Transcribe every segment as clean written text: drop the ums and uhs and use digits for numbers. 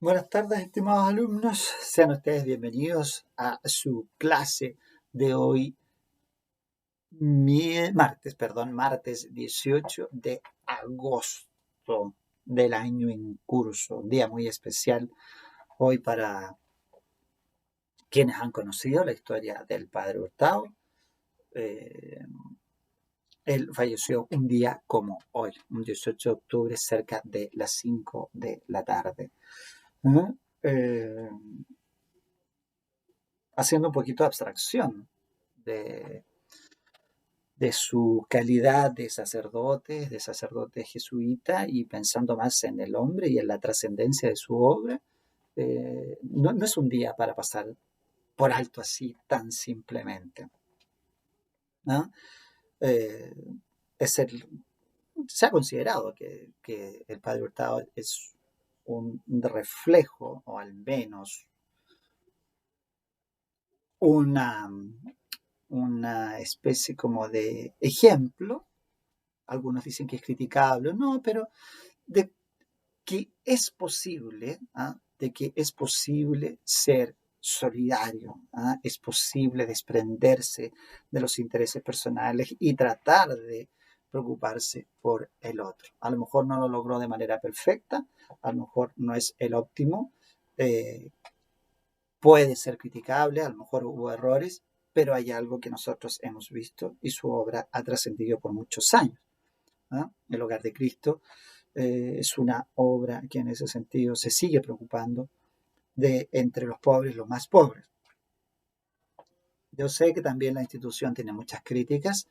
Buenas tardes, estimados alumnos. Sean ustedes bienvenidos a su clase de hoy, martes 18 de agosto del año en curso. Un día muy especial hoy para quienes han conocido la historia del Padre Hurtado. Eh, Él falleció un día como hoy, un 18 de octubre, cerca de las 5 de la tarde. ¿Mm? Eh, Haciendo un poquito de abstracción de, de su calidad de sacerdote jesuita, y pensando más en el hombre y en la trascendencia de su obra, no es un día para pasar por alto así tan simplemente, ¿no? Eh, es el, Se ha considerado que el Padre Hurtado es un reflejo, o al menos una, una especie como de ejemplo. Algunos dicen que es criticable, no, pero de que es posible, de que es posible ser solidario, es posible desprenderse de los intereses personales y tratar de preocuparse por el otro. A lo mejor no lo logró de manera perfecta, a lo mejor no es el óptimo, eh, puede ser criticable, a lo mejor hubo errores, pero hay algo que nosotros hemos visto y su obra ha trascendido por muchos años. El Hogar de Cristo es una obra que en ese sentido se sigue preocupando de entre los pobres los más pobres. Yo sé que también la institución tiene muchas críticas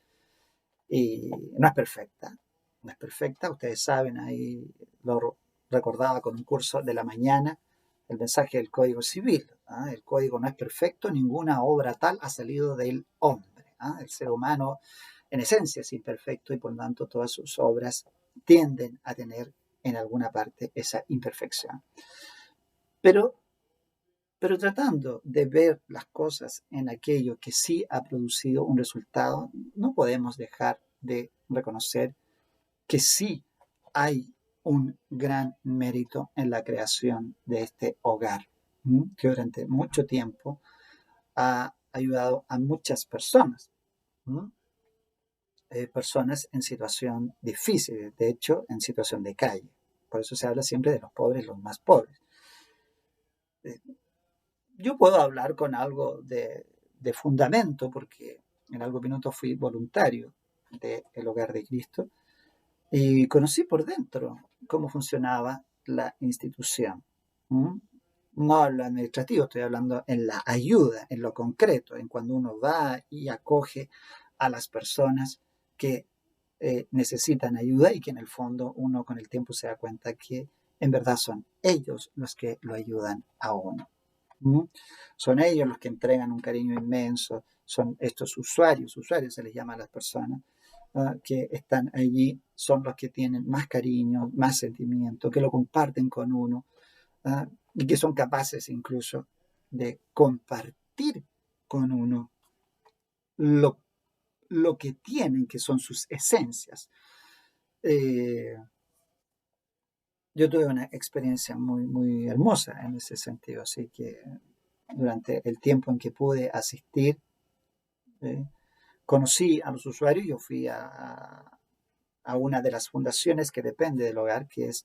y no es perfecta, no es perfecta, ustedes saben, ahí lo recordaba con un curso de la mañana, el mensaje del Código Civil. El código no es perfecto, ninguna obra tal ha salido del hombre. El ser humano en esencia es imperfecto, y por lo tanto todas sus obras tienden a tener en alguna parte esa imperfección. Pero, pero tratando de ver las cosas en aquello que sí ha producido un resultado, no podemos dejar de reconocer que sí hay un gran mérito en la creación de este hogar, que durante mucho tiempo ha ayudado a muchas personas, personas en situación difícil, de hecho, en situación de calle. Por eso se habla siempre de los pobres, los más pobres. Eh, yo puedo hablar con algo de fundamento, porque en algún minuto fui voluntario del Hogar de Cristo y conocí por dentro cómo funcionaba la institución. ¿Mm? No en lo administrativo, estoy hablando en la ayuda, en lo concreto, en cuando uno va y acoge a las personas que necesitan ayuda, y que en el fondo uno con el tiempo se da cuenta que en verdad son ellos los que lo ayudan a uno. ¿Mm? Son ellos los que entregan un cariño inmenso, son estos usuarios se les llama a las personas que están allí, son los que tienen más cariño, más sentimiento, que lo comparten con uno, y que son capaces incluso de compartir con uno lo, lo que tienen, que son sus esencias. Eh, yo tuve una experiencia muy, muy hermosa en ese sentido, así que durante el tiempo en que pude asistir, eh, conocí a los usuarios. Yo fui a una de las fundaciones que depende del hogar, que es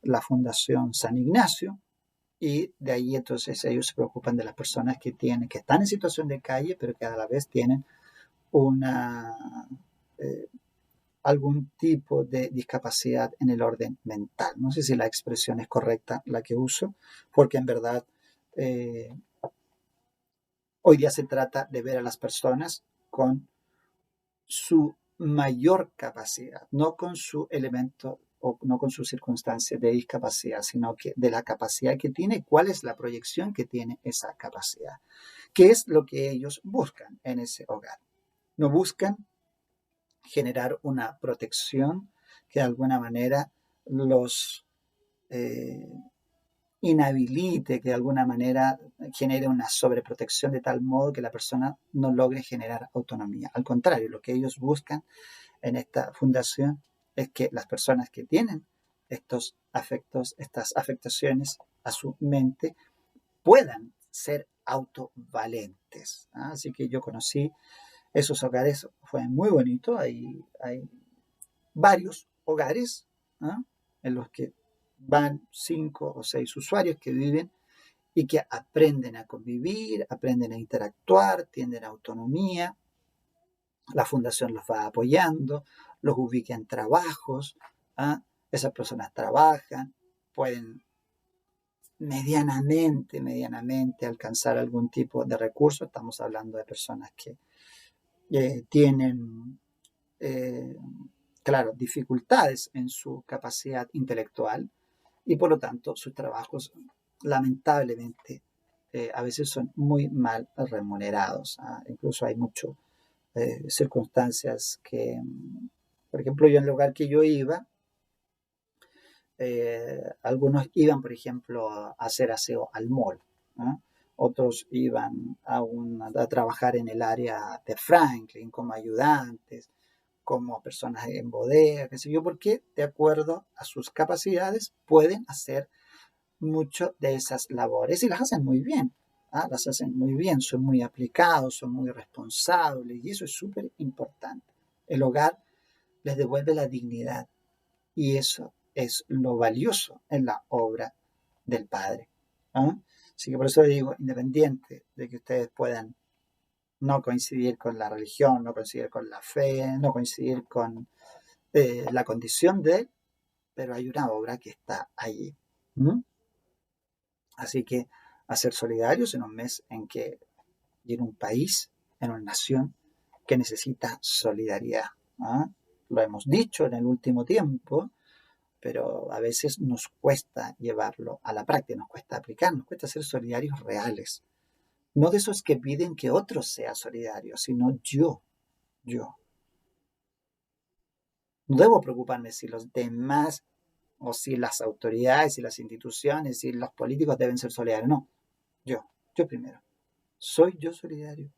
la Fundación San Ignacio, y de ahí entonces ellos se preocupan de las personas que están en situación de calle, pero que a la vez tienen una, eh, algún tipo de discapacidad en el orden mental. No sé si la expresión es correcta la que uso, porque en verdad eh, hoy día se trata de ver a las personas con su mayor capacidad, no con su elemento o no con su circunstancia de discapacidad, sino que de la capacidad que tiene, cuál es la proyección que tiene esa capacidad, qué es lo que ellos buscan en ese hogar. No buscan generar una protección que de alguna manera los eh, inhabilite, que de alguna manera genere una sobreprotección de tal modo que la persona no logre generar autonomía. Al contrario, lo que ellos buscan en esta fundación es que las personas que tienen estos afectos, estas afectaciones, a su mente, puedan ser autovalentes. Así que yo conocí esos hogares, fue muy bonito. Hay varios hogares, ¿ah?, en los que van 5 o 6 usuarios que viven y que aprenden a convivir, aprenden a interactuar, tienen autonomía. La fundación los va apoyando, los ubica en trabajos, ¿ah? Esas personas trabajan, pueden medianamente alcanzar algún tipo de recurso. Estamos hablando de personas que tienen, eh, claro, dificultades en su capacidad intelectual y por lo tanto sus trabajos lamentablemente a veces son muy mal remunerados. Incluso hay muchas circunstancias que, por ejemplo, yo en el lugar que yo iba, algunos iban, por ejemplo, a hacer aseo al mall, ¿no? Otros iban a trabajar en el área de Franklin como ayudantes, como personas en bodega, qué sé yo, porque de acuerdo a sus capacidades pueden hacer mucho de esas labores y las hacen muy bien. Las hacen muy bien, son muy aplicados, son muy responsables y eso es súper importante. El hogar les devuelve la dignidad y eso es lo valioso en la obra del Padre. Así que por eso digo, independiente de que ustedes puedan no coincidir con la religión, no coincidir con la fe, no coincidir con la condición de él, pero hay una obra que está allí. Así que a ser solidarios en un mes y en un país, en una nación que necesita solidaridad. Lo hemos dicho en el último tiempo, pero a veces nos cuesta llevarlo a la práctica, nos cuesta aplicar, nos cuesta ser solidarios reales. No de esos que piden que otros sean solidarios, sino yo. No debo preocuparme si los demás o si las autoridades, si las instituciones, si los políticos deben ser solidarios. No, yo primero. ¿Soy yo solidario?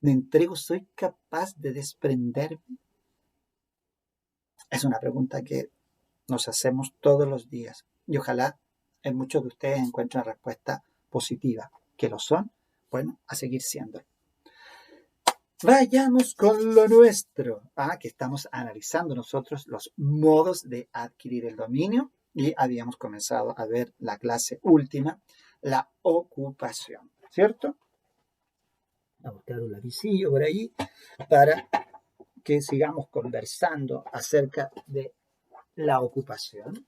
¿Me entrego? ¿Soy capaz de desprenderme? Es una pregunta que nos hacemos todos los días y ojalá en muchos de ustedes encuentren respuesta positiva. ¿Que lo son? Bueno, a seguir siendo. Vayamos con lo nuestro, que estamos analizando nosotros los modos de adquirir el dominio y habíamos comenzado a ver la clase última, la ocupación, ¿cierto? A buscar un lapicillo por ahí para que sigamos conversando acerca de la ocupación.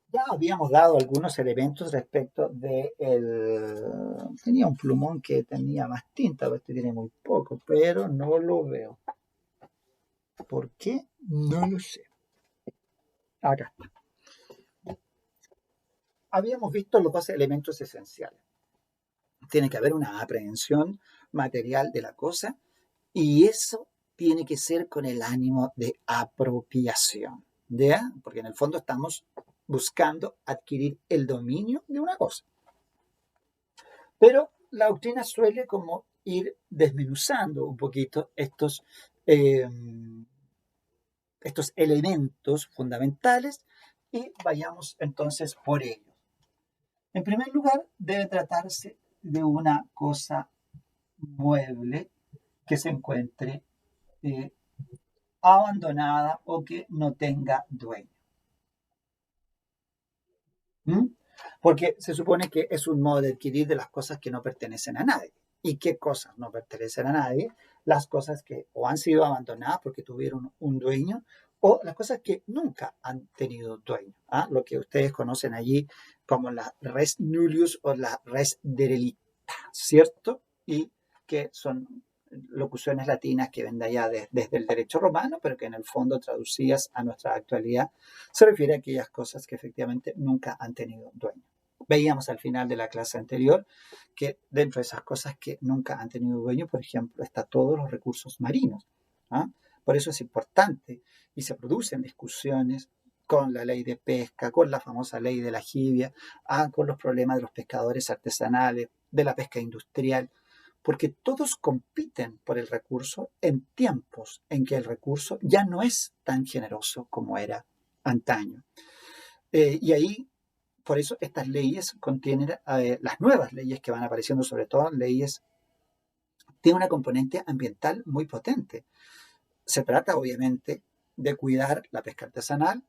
Ya habíamos dado algunos elementos respecto de Tenía un plumón que tenía más tinta, pero este tiene muy poco, pero no lo veo. ¿Por qué? No lo sé. Acá está. Habíamos visto los 2 elementos esenciales. Tiene que haber una aprehensión material de la cosa y eso tiene que ser con el ánimo de apropiación, ¿ya? Porque en el fondo estamos buscando adquirir el dominio de una cosa. Pero la doctrina suele como ir desmenuzando un poquito estos elementos fundamentales y vayamos entonces por ellos. En primer lugar, debe tratarse de una cosa mueble que se encuentre abandonada o que no tenga dueño. Porque se supone que es un modo de adquirir de las cosas que no pertenecen a nadie. ¿Y qué cosas no pertenecen a nadie? Las cosas que o han sido abandonadas porque tuvieron un dueño o las cosas que nunca han tenido dueño. Lo que ustedes conocen allí como la res nullius o la res derelicta, ¿cierto? Y que son locuciones latinas que ven de allá desde el derecho romano, pero que en el fondo traducidas a nuestra actualidad se refiere a aquellas cosas que efectivamente nunca han tenido dueño. Veíamos al final de la clase anterior que dentro de esas cosas que nunca han tenido dueño, por ejemplo, está todos los recursos marinos. Por eso es importante y se producen discusiones con la ley de pesca, con la famosa ley de la jibia, con los problemas de los pescadores artesanales, de la pesca industrial, porque todos compiten por el recurso en tiempos en que el recurso ya no es tan generoso como era antaño. Y ahí, por eso estas leyes contienen, las nuevas leyes que van apareciendo, sobre todo leyes, tienen una componente ambiental muy potente. Se trata, obviamente, de cuidar la pesca artesanal,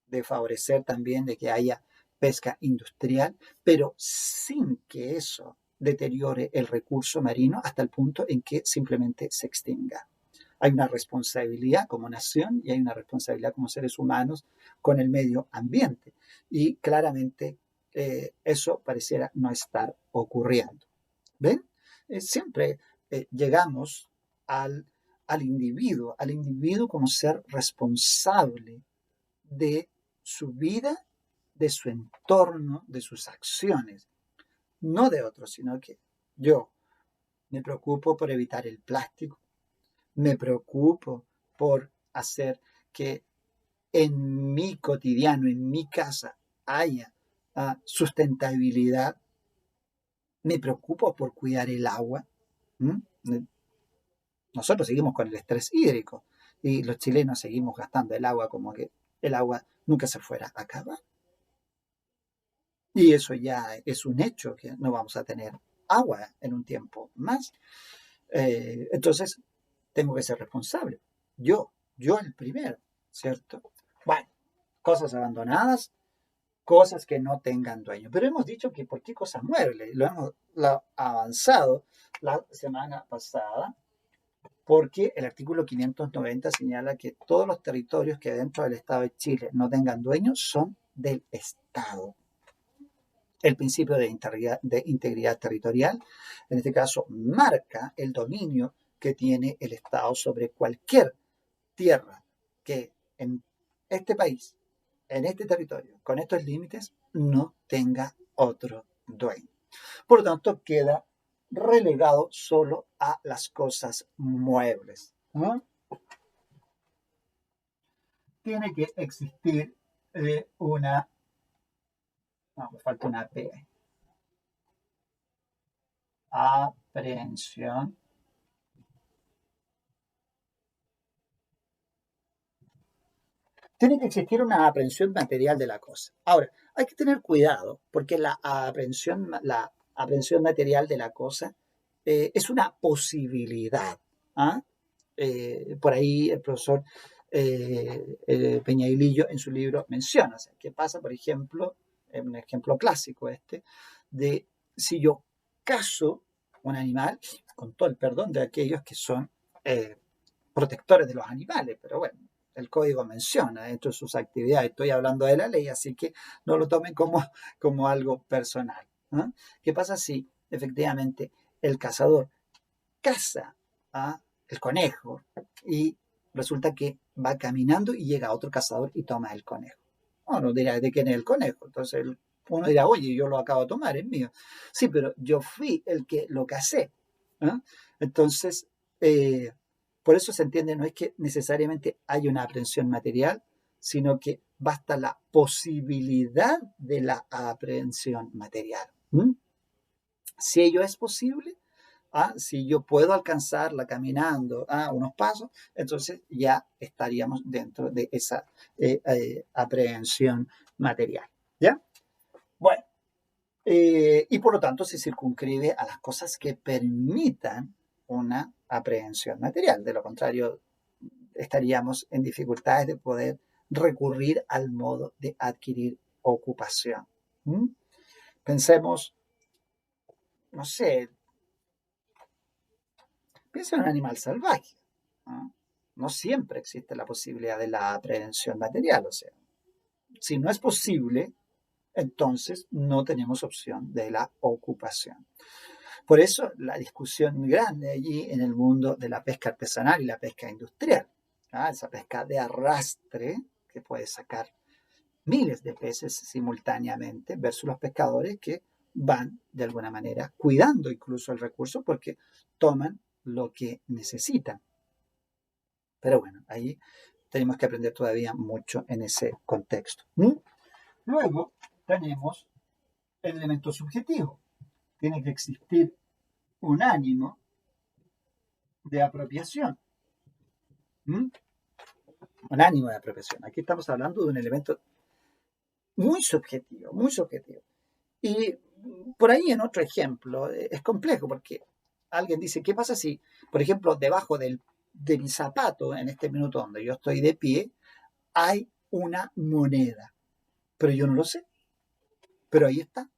de favorecer también de que haya pesca industrial, pero sin que eso deteriore el recurso marino hasta el punto en que simplemente se extinga. Hay una responsabilidad como nación y hay una responsabilidad como seres humanos con el medio ambiente. Y claramente eso pareciera no estar ocurriendo. ¿Ven? Siempre llegamos al, al individuo como ser responsable de su vida, de su entorno, de sus acciones, no de otros, sino que yo me preocupo por evitar el plástico, me preocupo por hacer que en mi cotidiano, en mi casa, haya sustentabilidad, me preocupo por cuidar el agua. Nosotros seguimos con el estrés hídrico y los chilenos seguimos gastando el agua como que el agua nunca se fuera a acabar. Y eso ya es un hecho, que no vamos a tener agua en un tiempo más. Entonces, tengo que ser responsable. Yo el primero, ¿cierto? Bueno, cosas abandonadas, cosas que no tengan dueño. Pero hemos dicho que por qué cosas muebles. Lo hemos avanzado la semana pasada, porque el artículo 590 señala que todos los territorios que dentro del Estado de Chile no tengan dueños son del Estado. El principio de integridad territorial, en este caso, marca el dominio que tiene el Estado sobre cualquier tierra que en este país, en este territorio, con estos límites, no tenga otro dueño. Por lo tanto, queda relegado solo a las cosas muebles, ¿no? Tiene que existir una... No, me falta una P. Aprehensión. Tiene que existir una aprehensión material de la cosa. Ahora, hay que tener cuidado porque la aprehensión material de la cosa es una posibilidad. ¿Ah? Por ahí el profesor Peñailillo en su libro menciona, o sea, ¿qué pasa, por ejemplo, en un ejemplo clásico de si yo cazo un animal, con todo el perdón de aquellos que son protectores de los animales, pero bueno, el código menciona dentro de sus actividades, estoy hablando de la ley, así que no lo tomen como algo personal. ¿No? ¿Qué pasa si efectivamente el cazador caza a el conejo y resulta que va caminando y llega otro cazador y toma el conejo? Uno dirá, ¿de quién es el conejo? Entonces uno dirá, oye, yo lo acabo de tomar, es mío. Sí, pero yo fui el que lo cazé. ¿No? Entonces, por eso se entiende, no es que necesariamente haya una aprehensión material, sino que basta la posibilidad de la aprehensión material. Si ello es posible, si yo puedo alcanzarla caminando unos pasos, entonces ya estaríamos dentro de esa aprehensión material. ¿Ya? Bueno, y por lo tanto se circunscribe a las cosas que permitan una aprehensión material. De lo contrario, estaríamos en dificultades de poder recurrir al modo de adquirir ocupación. Pensemos, no sé, piensa en un animal salvaje. ¿No? No siempre existe la posibilidad de la aprehensión material. O sea, si no es posible, entonces no tenemos opción de la ocupación. Por eso la discusión grande allí en el mundo de la pesca artesanal y la pesca industrial, esa pesca de arrastre que puede sacar miles de peces simultáneamente versus los pescadores que van de alguna manera cuidando incluso el recurso porque toman lo que necesitan. Pero bueno, ahí tenemos que aprender todavía mucho en ese contexto. Luego tenemos el elemento subjetivo. Tiene que existir un ánimo de apropiación. un ánimo de apropiación. Aquí estamos hablando de un elemento muy subjetivo, muy subjetivo. Y por ahí en otro ejemplo es complejo porque alguien dice, ¿qué pasa si, por ejemplo, debajo de mi zapato, en este minuto donde yo estoy de pie, hay una moneda? Pero yo no lo sé, pero ahí está.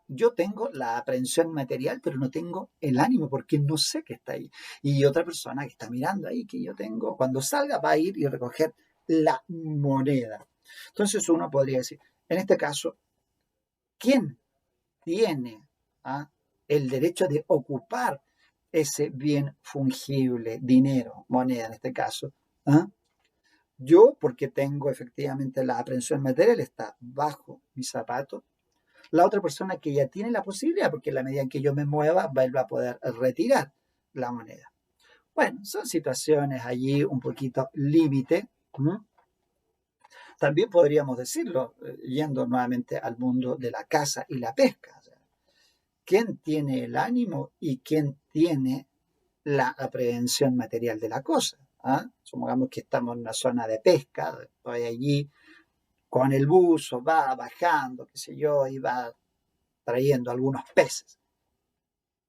Yo tengo la aprehensión material, pero no tengo el ánimo porque no sé que está ahí. Y otra persona que está mirando ahí, que yo tengo, cuando salga va a ir y recoger la moneda. Entonces uno podría decir, en este caso, ¿quién tiene el derecho de ocupar ese bien fungible, dinero, moneda en este caso? ¿Ah? Yo, porque tengo efectivamente la aprehensión material, está bajo mi zapato. La otra persona que ya tiene la posibilidad, porque en la medida en que yo me mueva, va a poder retirar la moneda. Bueno, son situaciones allí un poquito límite. ¿No? También podríamos decirlo, yendo nuevamente al mundo de la caza y la pesca. O sea, ¿quién tiene el ánimo y quién tiene la aprehensión material de la cosa? ¿Ah? Supongamos que estamos en una zona de pesca, estoy allí con el buzo, va bajando, qué sé yo, y va trayendo algunos peces.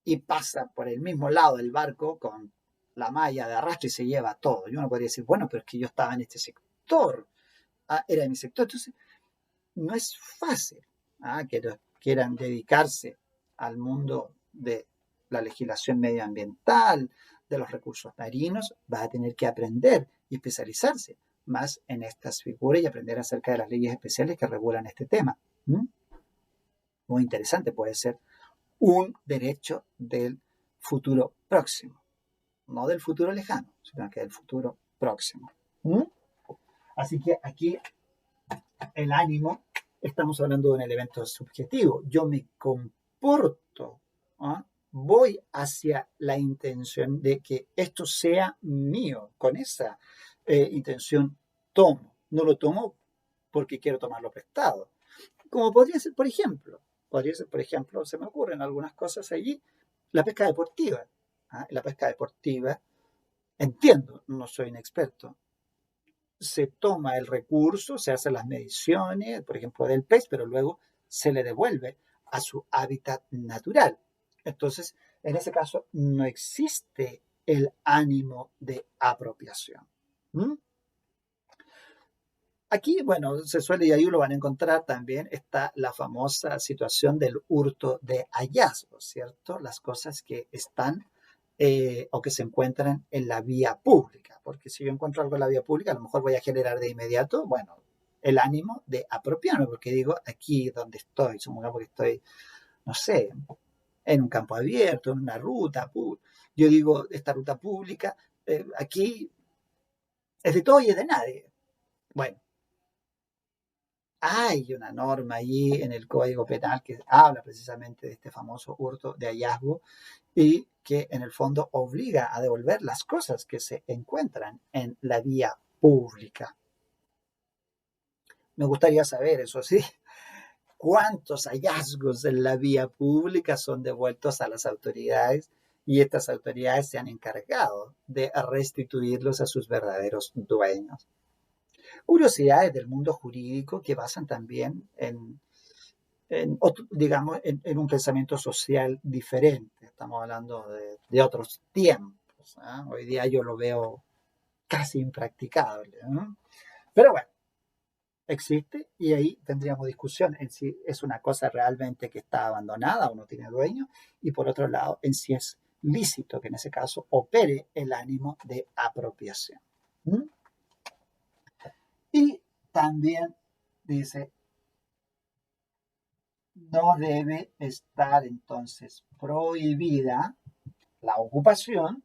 Y pasa por el mismo lado del barco con la malla de arrastre y se lleva todo. Y uno podría decir, bueno, pero es que yo estaba en este sector, era mi sector. Entonces, no es fácil que quieran dedicarse al mundo de la legislación medioambiental, de los recursos marinos, va a tener que aprender y especializarse más en estas figuras y aprender acerca de las leyes especiales que regulan este tema. Muy interesante puede ser un derecho del futuro próximo, no del futuro lejano, sino que del futuro próximo. Así que aquí el ánimo, estamos hablando de un elemento subjetivo. Yo me comporto, voy hacia la intención de que esto sea mío. Con esa intención tomo. No lo tomo porque quiero tomarlo prestado. Como podría ser, por ejemplo, se me ocurren algunas cosas allí, la pesca deportiva. La pesca deportiva, entiendo, no soy un experto, se toma el recurso, se hacen las mediciones, por ejemplo, del pez, pero luego se le devuelve a su hábitat natural. Entonces, en ese caso, no existe el ánimo de apropiación. ¿Mm? Aquí, bueno, se suele, y ahí lo van a encontrar también, está la famosa situación del hurto de hallazgos, ¿cierto? Las cosas que están o que se encuentran en la vía pública, porque si yo encuentro algo en la vía pública, a lo mejor voy a generar de inmediato, bueno, el ánimo de apropiarme, porque digo, aquí donde estoy, supongamos que estoy, no sé, en un campo abierto, en una ruta, yo digo, esta ruta pública, aquí es de todo y es de nadie. Bueno, hay una norma allí en el Código Penal que habla precisamente de este famoso hurto de hallazgo y que en el fondo obliga a devolver las cosas que se encuentran en la vía pública. Me gustaría saber, eso sí, cuántos hallazgos en la vía pública son devueltos a las autoridades y estas autoridades se han encargado de restituirlos a sus verdaderos dueños. Curiosidades del mundo jurídico que basan también digamos, en un pensamiento social diferente. Estamos hablando de otros tiempos. Hoy día yo lo veo casi impracticable. Pero bueno, existe y ahí tendríamos discusión en si es una cosa realmente que está abandonada o no tiene dueño y por otro lado en si es lícito que en ese caso opere el ánimo de apropiación. Y también dice, no debe estar entonces prohibida la ocupación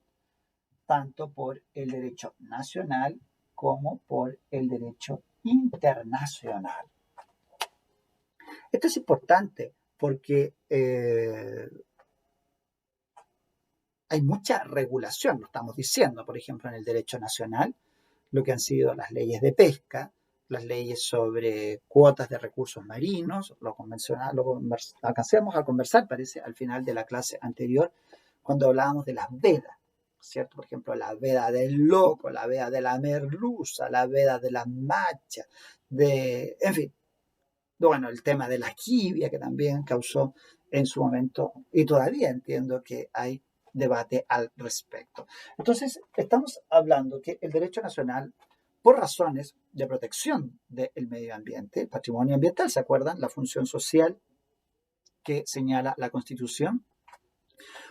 tanto por el derecho nacional como por el derecho internacional. Esto es importante porque hay mucha regulación, lo estamos diciendo, por ejemplo, en el derecho nacional, lo que han sido las leyes de pesca, las leyes sobre cuotas de recursos marinos, lo convencional, alcancemos a conversar, parece, al final de la clase anterior, cuando hablábamos de las vedas, ¿cierto? Por ejemplo, la veda del loco, la veda de la merluza, la veda de la macha, en fin, bueno, el tema de la quibia que también causó en su momento, y todavía entiendo que hay debate al respecto. Entonces, estamos hablando que el derecho nacional, por razones de protección del medio ambiente, el patrimonio ambiental, ¿se acuerdan? La función social que señala la Constitución.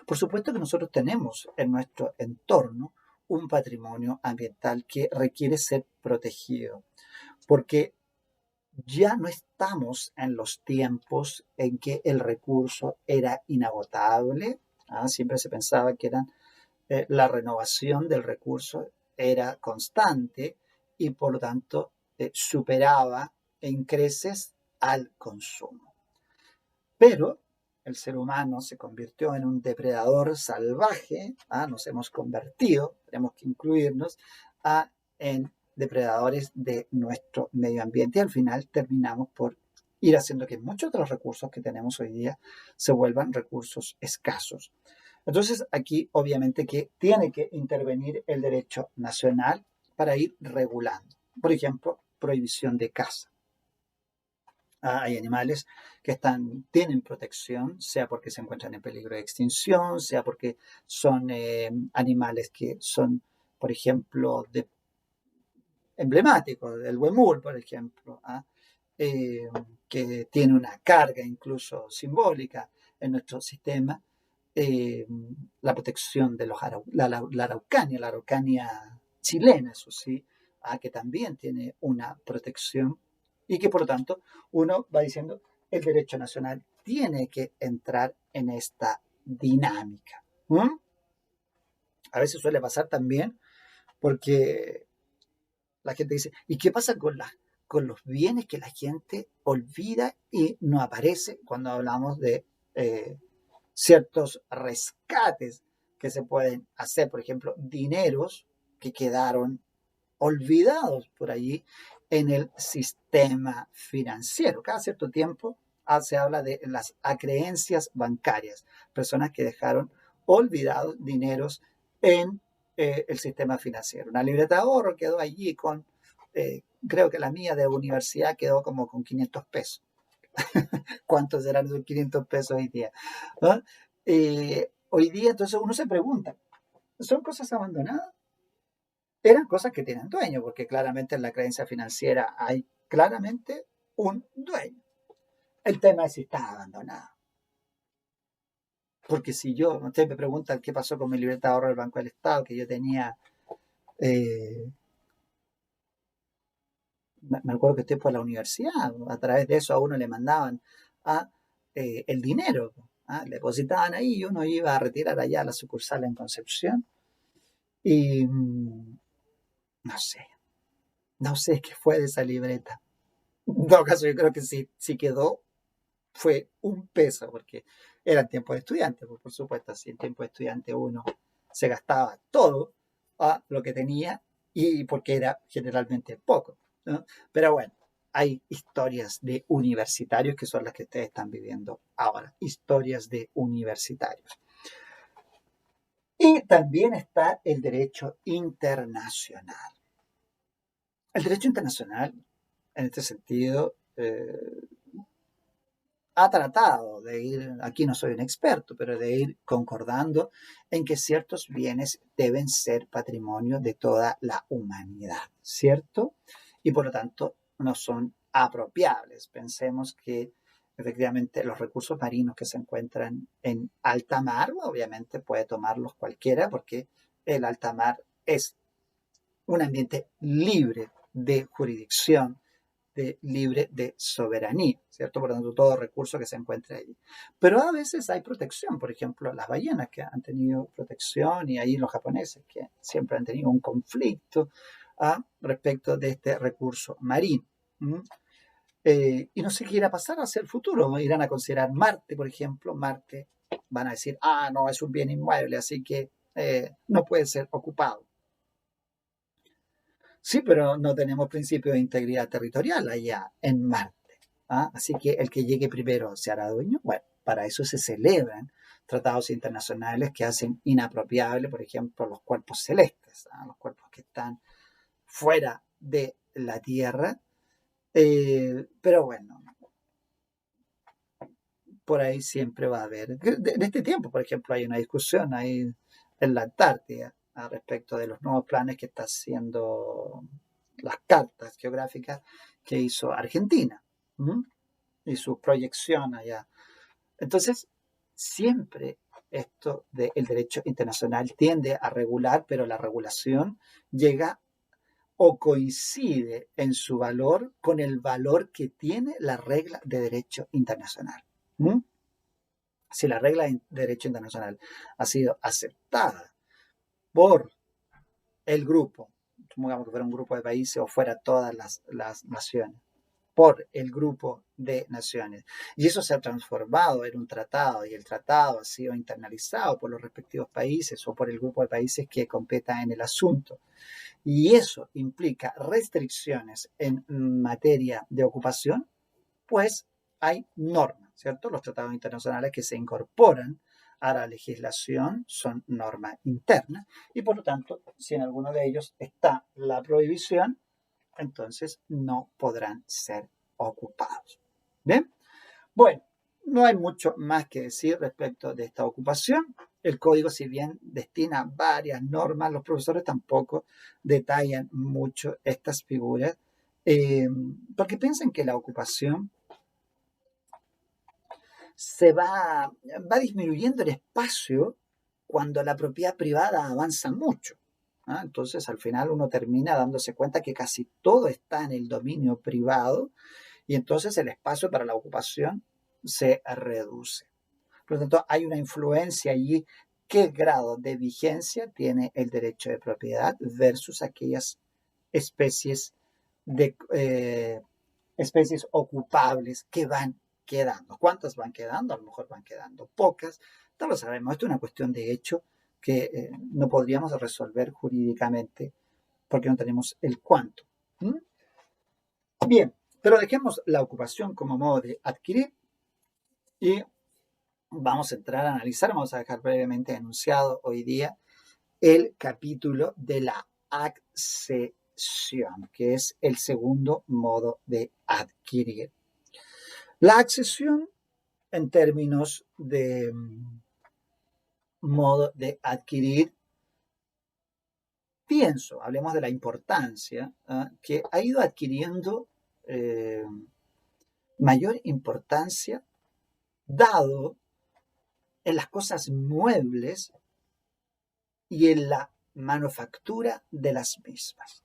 Por supuesto que nosotros tenemos en nuestro entorno un patrimonio ambiental que requiere ser protegido, porque ya no estamos en los tiempos en que el recurso era inagotable. Siempre se pensaba que la renovación del recurso era constante y por lo tanto superaba en creces al consumo. Pero el ser humano se convirtió en un depredador salvaje, nos hemos convertido, tenemos que incluirnos, en depredadores de nuestro medio ambiente y al final terminamos por ir haciendo que muchos de los recursos que tenemos hoy día se vuelvan recursos escasos. Entonces aquí obviamente que tiene que intervenir el derecho nacional para ir regulando. Por ejemplo, prohibición de caza. Hay animales que tienen protección, sea porque se encuentran en peligro de extinción, sea porque son animales que son, por ejemplo, emblemáticos, el huemul, por ejemplo, que tiene una carga incluso simbólica en nuestro sistema. La protección de la araucania chilena, eso sí, que también tiene una protección y que por lo tanto uno va diciendo el derecho nacional tiene que entrar en esta dinámica. A veces suele pasar también porque la gente dice, ¿y qué pasa con los bienes que la gente olvida y no aparece cuando hablamos de ciertos rescates que se pueden hacer? Por ejemplo, dineros que quedaron olvidados por allí en el sistema financiero. Cada cierto tiempo se habla de las acreencias bancarias, personas que dejaron olvidados dineros en el sistema financiero. Una libreta de ahorro quedó allí creo que la mía de universidad quedó como con 500 pesos. ¿Cuántos serán esos 500 pesos hoy día? ¿No? Hoy día entonces uno se pregunta, ¿son cosas abandonadas? Eran cosas que tienen dueño, porque claramente en la creencia financiera hay claramente un dueño. El tema es si está abandonado. Porque si ustedes me preguntan qué pasó con mi libreta de ahorro del Banco del Estado, que yo tenía, me acuerdo que estoy por la universidad, a través de eso a uno le mandaban el dinero, le depositaban ahí y uno iba a retirar allá a la sucursal en Concepción. Y no sé qué fue de esa libreta. En todo caso, yo creo que si quedó, fue un peso, porque era en tiempo de estudiante, por supuesto, así en tiempo de estudiante uno se gastaba todo lo que tenía y porque era generalmente poco, ¿no? Pero bueno, hay historias de universitarios que son las que ustedes están viviendo ahora, historias de universitarios. Y también está el derecho internacional. El derecho internacional, en este sentido, ha tratado de ir, aquí no soy un experto, pero de ir concordando en que ciertos bienes deben ser patrimonio de toda la humanidad, ¿cierto? Y por lo tanto no son apropiables. Pensemos que efectivamente los recursos marinos que se encuentran en alta mar, obviamente puede tomarlos cualquiera porque el alta mar es un ambiente libre de jurisdicción, libre de soberanía, ¿cierto? Por lo tanto, todo recurso que se encuentre allí. Pero a veces hay protección, por ejemplo, las ballenas que han tenido protección y ahí los japoneses que siempre han tenido un conflicto respecto de este recurso marino. Y no sé qué irá a pasar hacia el futuro. Irán a considerar Marte, por ejemplo. Marte van a decir, no, es un bien inmueble, así que no puede ser ocupado. Sí, pero no tenemos principio de integridad territorial allá en Marte. Así que el que llegue primero se hará dueño. Bueno, para eso se celebran tratados internacionales que hacen inapropiable, por ejemplo, los cuerpos celestes, los cuerpos que están fuera de la Tierra. Pero bueno, por ahí siempre va a haber. De este tiempo, por ejemplo, hay una discusión ahí en la Antártida al respecto de los nuevos planes que está haciendo las cartas geográficas que hizo Argentina, y su proyección allá. Entonces, siempre esto del derecho internacional tiende a regular, pero la regulación llega o coincide en su valor con el valor que tiene la regla de derecho internacional. Si la regla de derecho internacional ha sido aceptada por el grupo, supongamos que fuera un grupo de países o fuera todas las naciones, por el grupo de naciones, y eso se ha transformado en un tratado, y el tratado ha sido internalizado por los respectivos países o por el grupo de países que competan en el asunto, y eso implica restricciones en materia de ocupación, pues hay normas, ¿cierto? Los tratados internacionales que se incorporan a la legislación son normas internas y por lo tanto, si en alguno de ellos está la prohibición, entonces no podrán ser ocupados. ¿Bien? Bueno, no hay mucho más que decir respecto de esta ocupación. El código, si bien destina varias normas, los profesores tampoco detallan mucho estas figuras, porque piensan que la ocupación va disminuyendo el espacio cuando la propiedad privada avanza mucho. Entonces, al final uno termina dándose cuenta que casi todo está en el dominio privado y entonces el espacio para la ocupación se reduce. Por lo tanto, hay una influencia allí. ¿Qué grado de vigencia tiene el derecho de propiedad versus aquellas especies especies ocupables que van quedando? ¿Cuántas van quedando? A lo mejor van quedando pocas. No lo sabemos. Esto es una cuestión de hecho que no podríamos resolver jurídicamente porque no tenemos el cuánto. Bien, pero dejemos la ocupación como modo de adquirir y vamos a entrar a analizar, vamos a dejar brevemente enunciado hoy día el capítulo de la accesión, que es el segundo modo de adquirir. La accesión, en términos de modo de adquirir, hablemos de la importancia, que ha ido adquiriendo mayor importancia dado en las cosas muebles y en la manufactura de las mismas,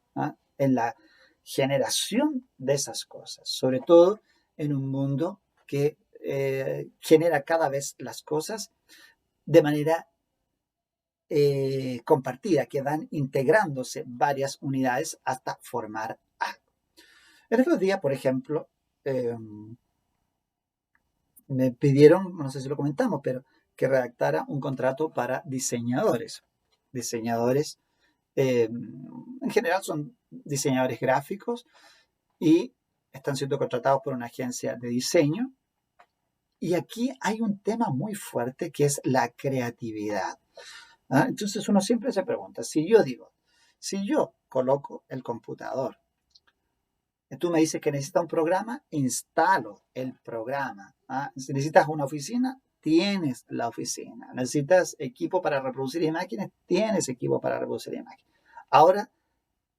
en la generación de esas cosas, sobre todo en un mundo que genera cada vez las cosas de manera compartida, que van integrándose varias unidades hasta formar algo. En estos días, por ejemplo, me pidieron, no sé si lo comentamos, pero que redactara un contrato para diseñadores. Diseñadores, en general son diseñadores gráficos y están siendo contratados por una agencia de diseño. Y aquí hay un tema muy fuerte que es la creatividad. Entonces uno siempre se pregunta, si yo coloco el computador, tú me dices que necesitas un programa, instalo el programa. Si necesitas una oficina, tienes la oficina. Necesitas equipo para reproducir imágenes, tienes equipo para reproducir imágenes. Ahora,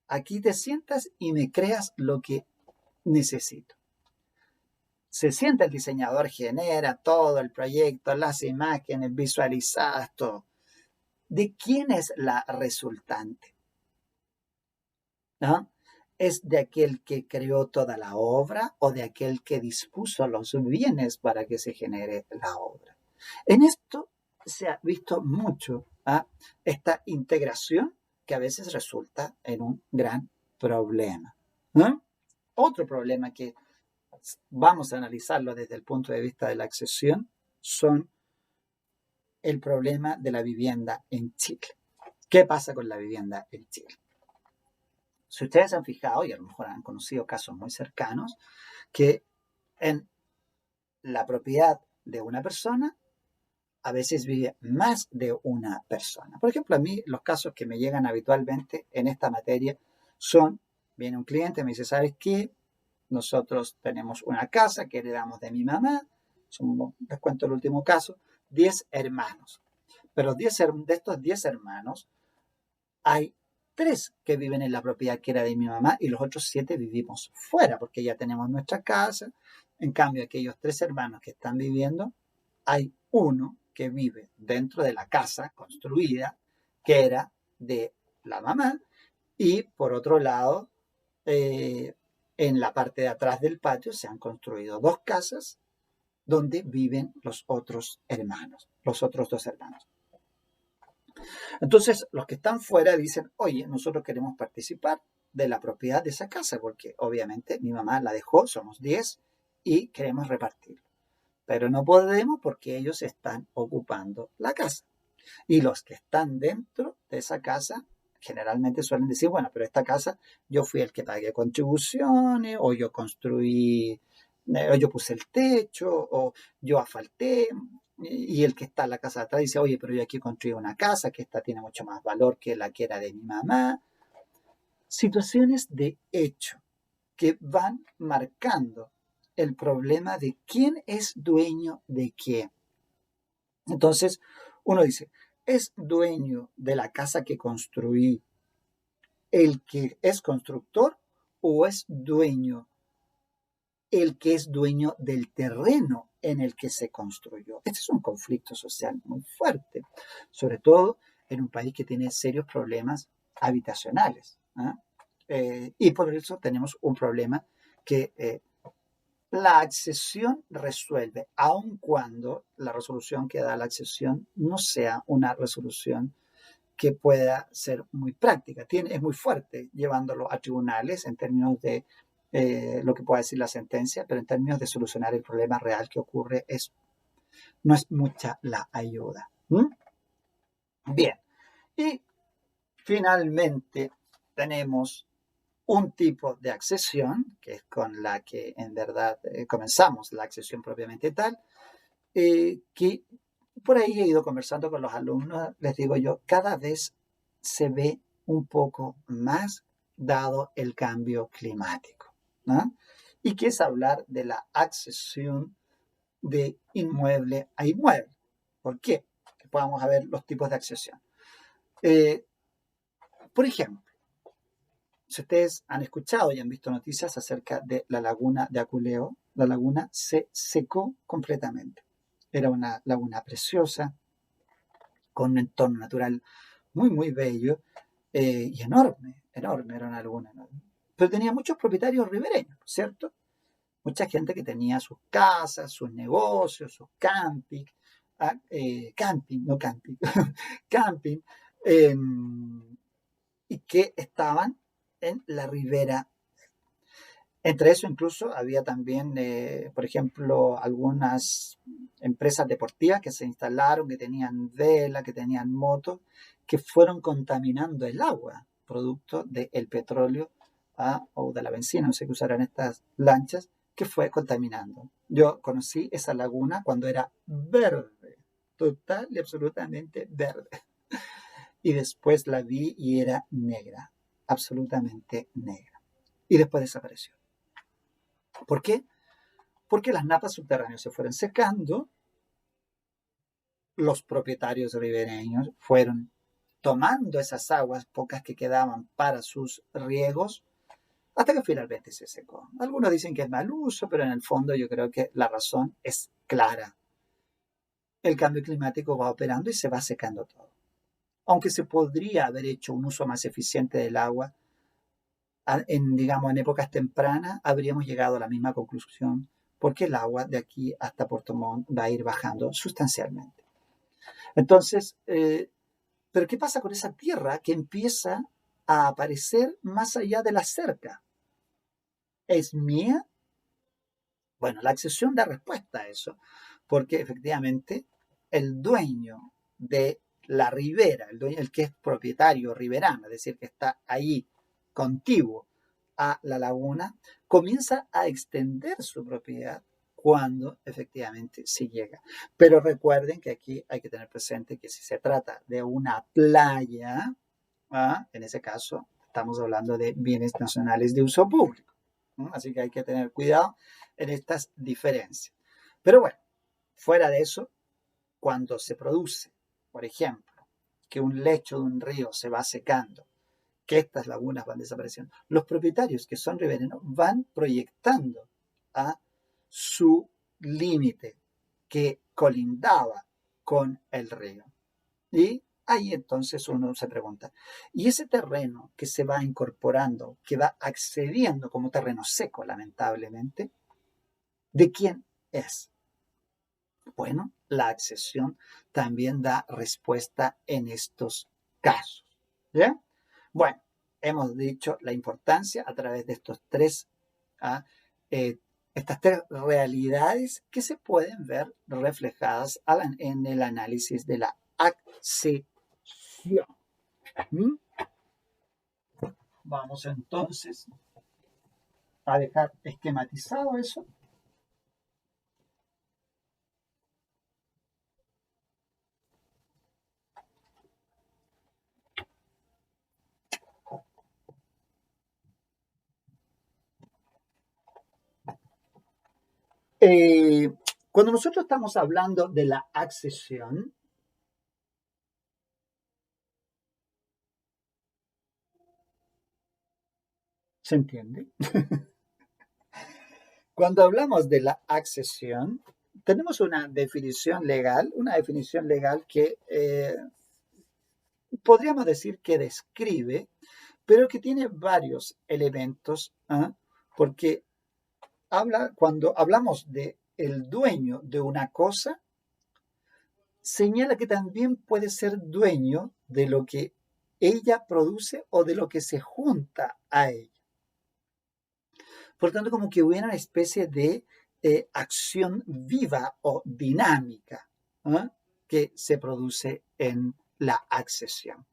aquí te sientas y me creas lo que necesito. Se sienta el diseñador, genera todo el proyecto, las imágenes visualizadas, todo. ¿De quién es la resultante? ¿No? ¿Es de aquel que creó toda la obra o de aquel que dispuso los bienes para que se genere la obra? En esto se ha visto mucho esta integración que a veces resulta en un gran problema. Otro problema que vamos a analizarlo desde el punto de vista de la accesión son el problema de la vivienda en Chile. ¿Qué pasa con la vivienda en Chile? Si ustedes se han fijado, y a lo mejor han conocido casos muy cercanos, que en la propiedad de una persona a veces vive más de una persona. Por ejemplo, a mí los casos que me llegan habitualmente en esta materia son, viene un cliente, me dice, ¿sabes qué? Nosotros tenemos una casa que heredamos de mi mamá, les cuento el último caso, 10 hermanos. Pero de estos 10 hermanos, hay 3 que viven en la propiedad que era de mi mamá y los otros 7 vivimos fuera porque ya tenemos nuestra casa. En cambio, aquellos 3 hermanos que están viviendo, hay uno que vive dentro de la casa construida que era de la mamá y por otro lado, en la parte de atrás del patio se han construido 2 casas donde viven los otros hermanos, los otros 2 hermanos. Entonces, los que están fuera dicen, oye, nosotros queremos participar de la propiedad de esa casa, porque obviamente mi mamá la dejó, somos 10 y queremos repartirlo. Pero no podemos porque ellos están ocupando la casa. Y los que están dentro de esa casa generalmente suelen decir, bueno, pero esta casa yo fui el que pagué contribuciones, o yo construí, o yo puse el techo, o yo asfalté, y el que está en la casa de atrás dice, oye, pero yo aquí construí una casa que esta tiene mucho más valor que la que era de mi mamá. Situaciones de hecho que van marcando el problema de quién es dueño de qué. Entonces, uno dice, ¿es dueño de la casa que construí el que es constructor o es dueño el que es dueño del terreno en el que se construyó? Este es un conflicto social muy fuerte, sobre todo en un país que tiene serios problemas habitacionales. Y por eso tenemos un problema que la accesión resuelve, aun cuando la resolución que da la accesión no sea una resolución que pueda ser muy práctica. Es muy fuerte llevándolo a tribunales en términos de lo que pueda decir la sentencia, pero en términos de solucionar el problema real que ocurre no es mucha la ayuda. Bien, y finalmente tenemos un tipo de accesión, que es con la que en verdad comenzamos la accesión propiamente tal, que por ahí he ido conversando con los alumnos, les digo yo, cada vez se ve un poco más dado el cambio climático, ¿no? Y que es hablar de la accesión de inmueble a inmueble. ¿Por qué? Que podamos ver los tipos de accesión. Por ejemplo, si ustedes han escuchado y han visto noticias acerca de la laguna de Aculeo, la laguna se secó completamente. Era una laguna preciosa, con un entorno natural muy, muy bello y enorme, enorme, era una laguna enorme. Pero tenía muchos propietarios ribereños, ¿cierto? Mucha gente que tenía sus casas, sus negocios, sus camping, no camping, camping, eh, y que estaban en la ribera. Entre eso incluso había también, por ejemplo, algunas empresas deportivas que se instalaron, que tenían vela, que tenían motos, que fueron contaminando el agua, producto del petróleo o de la benzina, no sé qué usarán estas lanchas, que fue contaminando. Yo conocí esa laguna cuando era verde, total y absolutamente verde. Y después la vi y era negra, absolutamente negra. Y después desapareció. ¿Por qué? Porque las napas subterráneas se fueron secando, los propietarios ribereños fueron tomando esas aguas pocas que quedaban para sus riegos, hasta que finalmente se secó. Algunos dicen que es mal uso, pero en el fondo yo creo que la razón es clara. El cambio climático va operando y se va secando todo. Aunque se podría haber hecho un uso más eficiente del agua, digamos, en épocas tempranas, habríamos llegado a la misma conclusión, porque el agua de aquí hasta Puerto Montt va a ir bajando sustancialmente. Entonces, ¿pero qué pasa con esa tierra que empieza a aparecer más allá de la cerca? ¿Es mía? Bueno, la accesión da respuesta a eso, porque efectivamente el dueño de la ribera, el que es propietario riberano, es decir, que está ahí contiguo a la laguna, comienza a extender su propiedad cuando efectivamente sí llega. Pero recuerden que aquí hay que tener presente que si se trata de una playa, en ese caso estamos hablando de bienes nacionales de uso público. Así que hay que tener cuidado en estas diferencias. Pero bueno, fuera de eso, cuando se produce, por ejemplo, que un lecho de un río se va secando, que estas lagunas van desapareciendo, los propietarios que son ribereños van proyectando a su límite que colindaba con el río. Y ahí entonces uno se pregunta, ¿y ese terreno que se va incorporando, que va accediendo como terreno seco, lamentablemente, de quién es? Bueno, la accesión también da respuesta en estos casos. ¿Ya? Bueno, hemos dicho la importancia a través de estos ¿ah? eh, estas tres realidades que se pueden ver reflejadas en el análisis de la accesión. ¿Mm? Vamos entonces a dejar esquematizado eso. Eh, Cuando nosotros estamos hablando de la accesión, ¿se entiende? Cuando hablamos de la accesión, tenemos una definición legal que podríamos decir que describe, pero que tiene varios elementos, porque cuando hablamos de el dueño de una cosa, señala que también puede ser dueño de lo que ella produce o de lo que se junta a ella. Por tanto, como que hubiera una especie de acción viva o dinámica, ¿eh? Que se produce en la accesión.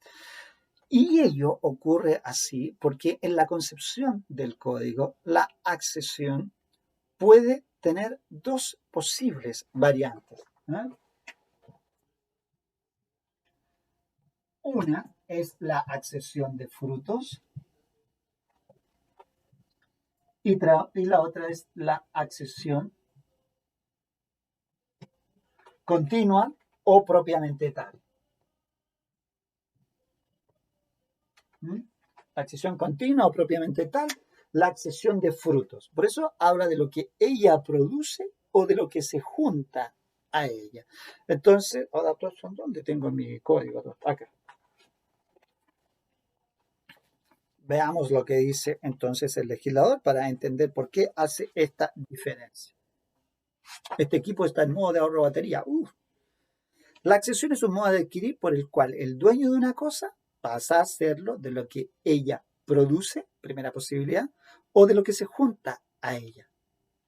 Y ello ocurre así porque en la concepción del código, la accesión puede tener dos posibles variantes. Una es la accesión de frutos y la otra es la accesión continua o propiamente tal. La accesión continua o propiamente tal, la accesión de frutos. Por eso habla de lo que ella produce o de lo que se junta a ella. Entonces, ¿dónde tengo mi código? Acá. Veamos lo que dice entonces el legislador para entender por qué hace esta diferencia. Este equipo está en modo de ahorro de batería. La accesión es un modo de adquirir por el cual el dueño de una cosa pasa a hacerlo de lo que ella produce, primera posibilidad, o de lo que se junta a ella.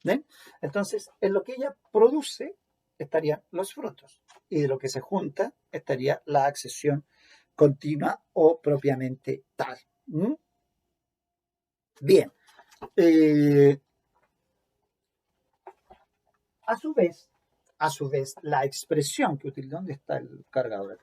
¿Ven? Entonces, en lo que ella produce estarían los frutos y de lo que se junta estaría la accesión continua o propiamente tal. Bien. A su vez, la expresión que utiliza, ¿dónde está el cargador?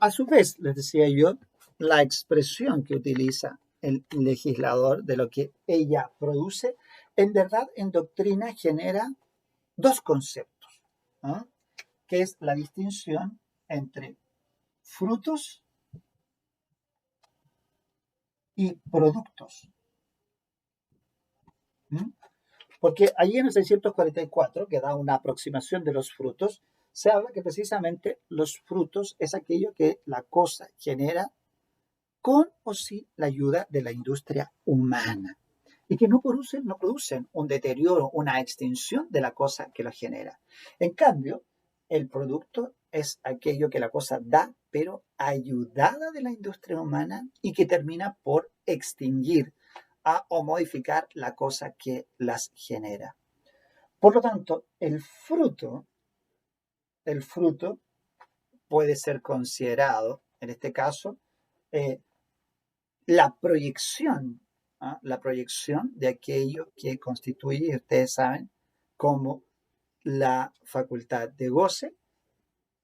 A su vez, les decía yo, la expresión que utiliza el legislador de lo que ella produce, en verdad en doctrina genera dos conceptos, ¿no? Que es la distinción entre frutos y productos. Porque allí en el 644, que da una aproximación de los frutos, se habla que precisamente los frutos es aquello que la cosa genera con o sin la ayuda de la industria humana y que no producen un deterioro, una extinción de la cosa que lo genera. En cambio, el producto es aquello que la cosa da, pero ayudada de la industria humana y que termina por extinguir o modificar la cosa que las genera. Por lo tanto, el fruto puede ser considerado, en este caso, la proyección la proyección de aquello que constituye, ustedes saben, como la facultad de goce,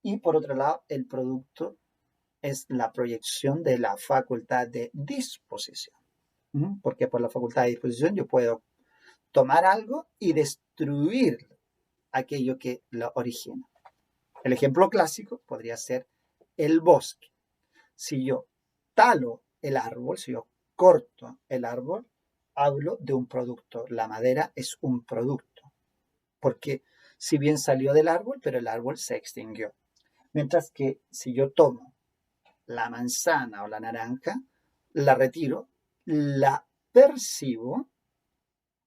y por otro lado, el producto es la proyección de la facultad de disposición. Porque por la facultad de disposición yo puedo tomar algo y destruir aquello que lo origina. El ejemplo clásico podría ser el bosque. Si yo talo el árbol, si yo corto el árbol, hablo de un producto. La madera es un producto, porque si bien salió del árbol, pero el árbol se extinguió. Mientras que si yo tomo la manzana o la naranja, la retiro, la percibo,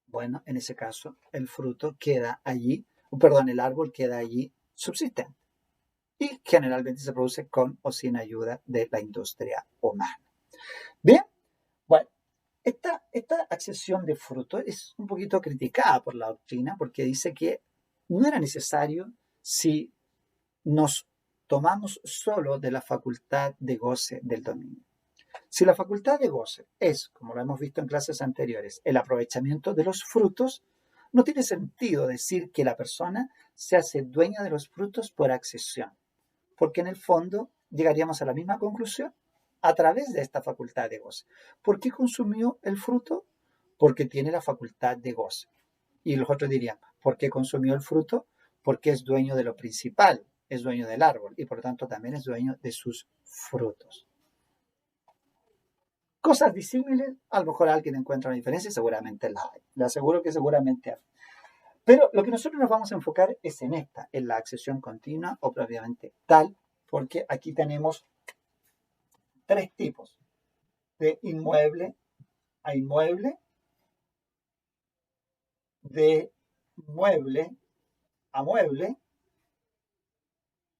bueno, en ese caso el fruto queda allí, perdón, el árbol queda allí subsistente. Y generalmente se produce con o sin ayuda de la industria humana. Bien, bueno, esta accesión de fruto es un poquito criticada por la doctrina porque dice que no era necesario si nos tomamos solo de la facultad de goce del dominio. Si la facultad de goce es, como lo hemos visto en clases anteriores, el aprovechamiento de los frutos, no tiene sentido decir que la persona se hace dueña de los frutos por accesión, porque en el fondo llegaríamos a la misma conclusión a través de esta facultad de goce. ¿Por qué consumió el fruto? Porque tiene la facultad de goce. Y los otros dirían, ¿por qué consumió el fruto? Porque es dueño de lo principal, es dueño del árbol y por lo tanto también es dueño de sus frutos. Cosas disímiles, a lo mejor alguien encuentra una diferencia y seguramente la hay. Le aseguro que seguramente hay. Pero lo que nosotros nos vamos a enfocar es en esta, en la accesión continua o propiamente tal, porque aquí tenemos tres tipos, de inmueble a inmueble, de mueble a mueble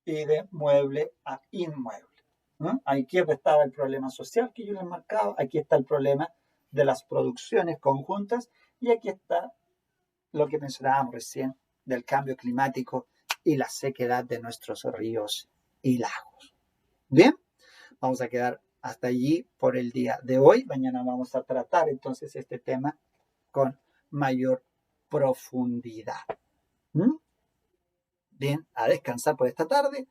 y de mueble a inmueble. Aquí estaba el problema social que yo les marcaba, aquí está el problema de las producciones conjuntas y aquí está lo que mencionábamos recién del cambio climático y la sequedad de nuestros ríos y lagos. Bien, vamos a quedar hasta allí por el día de hoy. Mañana vamos a tratar entonces este tema con mayor profundidad. Bien, a descansar por esta tarde.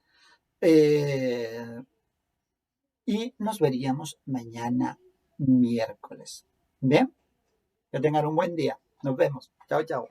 Y nos veríamos mañana miércoles. Bien, que tengan un buen día. Nos vemos. Chao, chao.